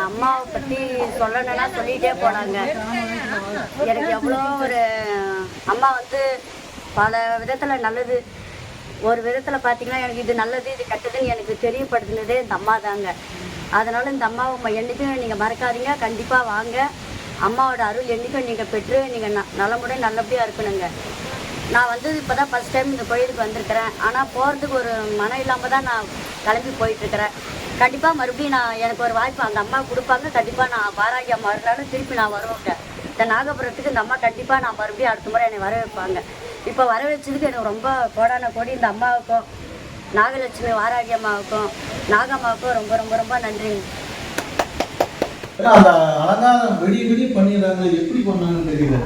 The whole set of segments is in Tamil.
அம்மாவை பற்றி சொல்லணும்னா சொல்லிகிட்டே போனாங்க. எனக்கு எவ்வளோ ஒரு அம்மா வந்து பல விதத்தில் நல்லது, ஒரு விதத்தில் பார்த்திங்கன்னா எனக்கு இது நல்லது இது கெட்டதுன்னு எனக்கு தெரியப்படுத்தினதே இந்த அம்மா தாங்க. அதனால் இந்த அம்மாவை என்றைக்கும் நீங்கள் மறக்காதீங்க, கண்டிப்பாக வாங்க. அம்மாவோட அருள் என்றைக்கும் நீங்கள் பெற்று நீங்கள் நலமுடன் நல்லபடியாக இருக்கணுங்க. நான் வந்து இப்போ தான் ஃபஸ்ட் டைம் இந்த கோயிலுக்கு வந்திருக்கிறேன். ஆனால் போகிறதுக்கு ஒரு மனம் இல்லாமல் தான் நான் கிளம்பி போயிட்டுருக்கிறேன். கண்டிப்பாக மறுபடியும் எனக்கு ஒரு வாய்ப்பு அந்த அம்மா கொடுப்பாங்க. கண்டிப்பாக நான் வாராகி அம்மா இருக்கிறாலும் திருப்பி நான் வருவேங்க. இந்த நாகபுரத்துக்கு இந்த அம்மா கண்டிப்பாக நான் மறுபடியும் அடுத்த முறை என்னை வர வைப்பாங்க. இப்போ வர வச்சதுக்கு எனக்கு ரொம்ப கோடான கோடி இந்த அம்மாவுக்கும் நாகலட்சுமி வாராகி அம்மாவுக்கும் நாகம்மாவுக்கும் ரொம்ப ரொம்ப ரொம்ப நன்றிங்க. அந்த அலங்காரம் விடிய பண்ணிடுறாங்க, எப்படி பண்ணாங்கன்னு தெரியல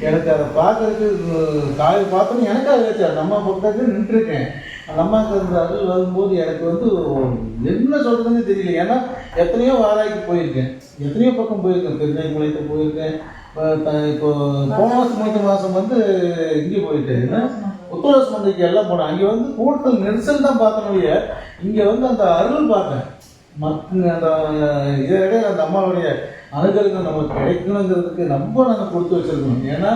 எனக்கு. அதை பார்க்கறதுக்கு காலையில் பார்த்தோன்னு எனக்கு அதை வச்சு அந்த அம்மா பக்கத்துக்கு நின்றுருக்கேன். அந்த அம்மாவுக்கு அந்த அருள் வரும்போது எனக்கு வந்து என்ன சொல்கிறதுன்னு தெரியல. ஏன்னா எத்தனையோ வாராய்க்கு போயிருக்கேன், எத்தனையோ பக்கம் போயிருக்கேன், பெருநாய்க்குளைக்கு போயிருக்கேன். இப்போ போன மாதம் வந்து இங்கே போயிட்டேன், உத்தரவாச மந்தைக்கு எல்லாம் போனேன். அங்கே வந்து கூட்டல் நெரிசல் தான் பார்த்தோன்னே இங்கே வந்து அந்த அருள் பார்த்தேன். அந்த இதை இடையில அந்த அம்மாவுடைய அனுகிரகம் நமக்கு கிடைக்கணுங்கிறதுக்கு நம்ம நாங்கள் கொடுத்து வச்சிருக்கணும். ஏன்னா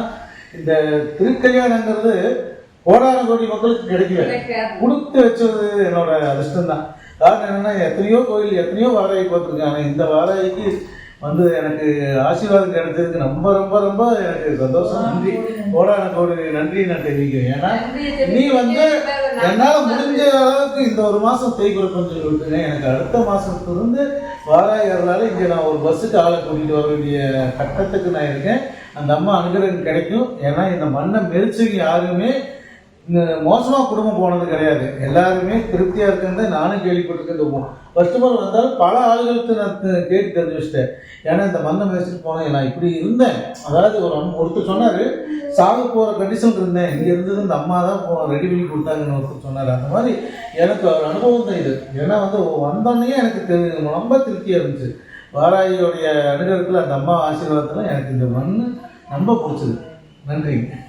இந்த திருக்கல்யாணங்கிறது கோடான கோடி மக்களுக்கு கிடைக்கல, கொடுத்து வச்சது என்னோட அதிர்ஷ்டம் தான். காரணம் என்னன்னா எத்தனையோ கோயில் எத்தனையோ வாராகி பார்த்துருக்கேன். ஆனால் இந்த வாராகிக்கு வந்து எனக்கு ஆசீர்வாதம் கிடைச்சதுக்கு ரொம்ப ரொம்ப ரொம்ப எனக்கு சந்தோஷம். நன்றி, கோடான கோடி நன்றி நான் தெரிவிக்கிறேன். ஏன்னா நீ வந்து என்னால் முடிஞ்ச அளவுக்கு இந்த ஒரு மாதம் தேய் கொடுப்பேன்னு சொல்லி விட்டுங்க. எனக்கு அடுத்த மாதத்துலேருந்து வாராயறதால இங்கே நான் ஒரு பஸ்ஸுக்கு ஆளை கூட்டிகிட்டு வர வேண்டிய கட்டத்துக்கு நான் இருக்கேன். அந்த அம்மா அனுகிரகம் கிடைக்கும். ஏன்னா இந்த மண்ணை மெரிச்சுக்கு யாருமே மோசமாக குடும்பம் போனது கிடையாது. எல்லாருமே திருப்தியாக இருக்கிறத நானும் கேள்விப்பட்டிருக்கேன். ஃபர்ஸ்ட் ஆஃப் ஆல் வந்தாலும் பல ஆளுகளுக்கு நான் கேட்டு தெரிஞ்சு வச்சிட்டேன். ஏன்னா இந்த மண்ணை மேய்ச்சிட்டு போனேன், நான் இப்படி இருந்தேன். அதாவது ஒருத்தர் சொன்னார், சாக போகிற கண்டிஷன் இருந்தேன், இங்கே இருந்தது இந்த அம்மா தான் ரெடி பண்ணி கொடுத்தாங்கன்னு ஒருத்தர் சொன்னார். அந்த மாதிரி எனக்கு ஒரு அனுபவம் தான் இது. ஏன்னா வந்து வந்தோடனே எனக்கு ரொம்ப திருப்தியாக இருந்துச்சு. வாராகியோடைய அனுகிரகத்தில் அந்த அம்மா ஆசீர்வாதத்தில் எனக்கு இந்த மண் ரொம்ப பிடிச்சது. நன்றிங்க.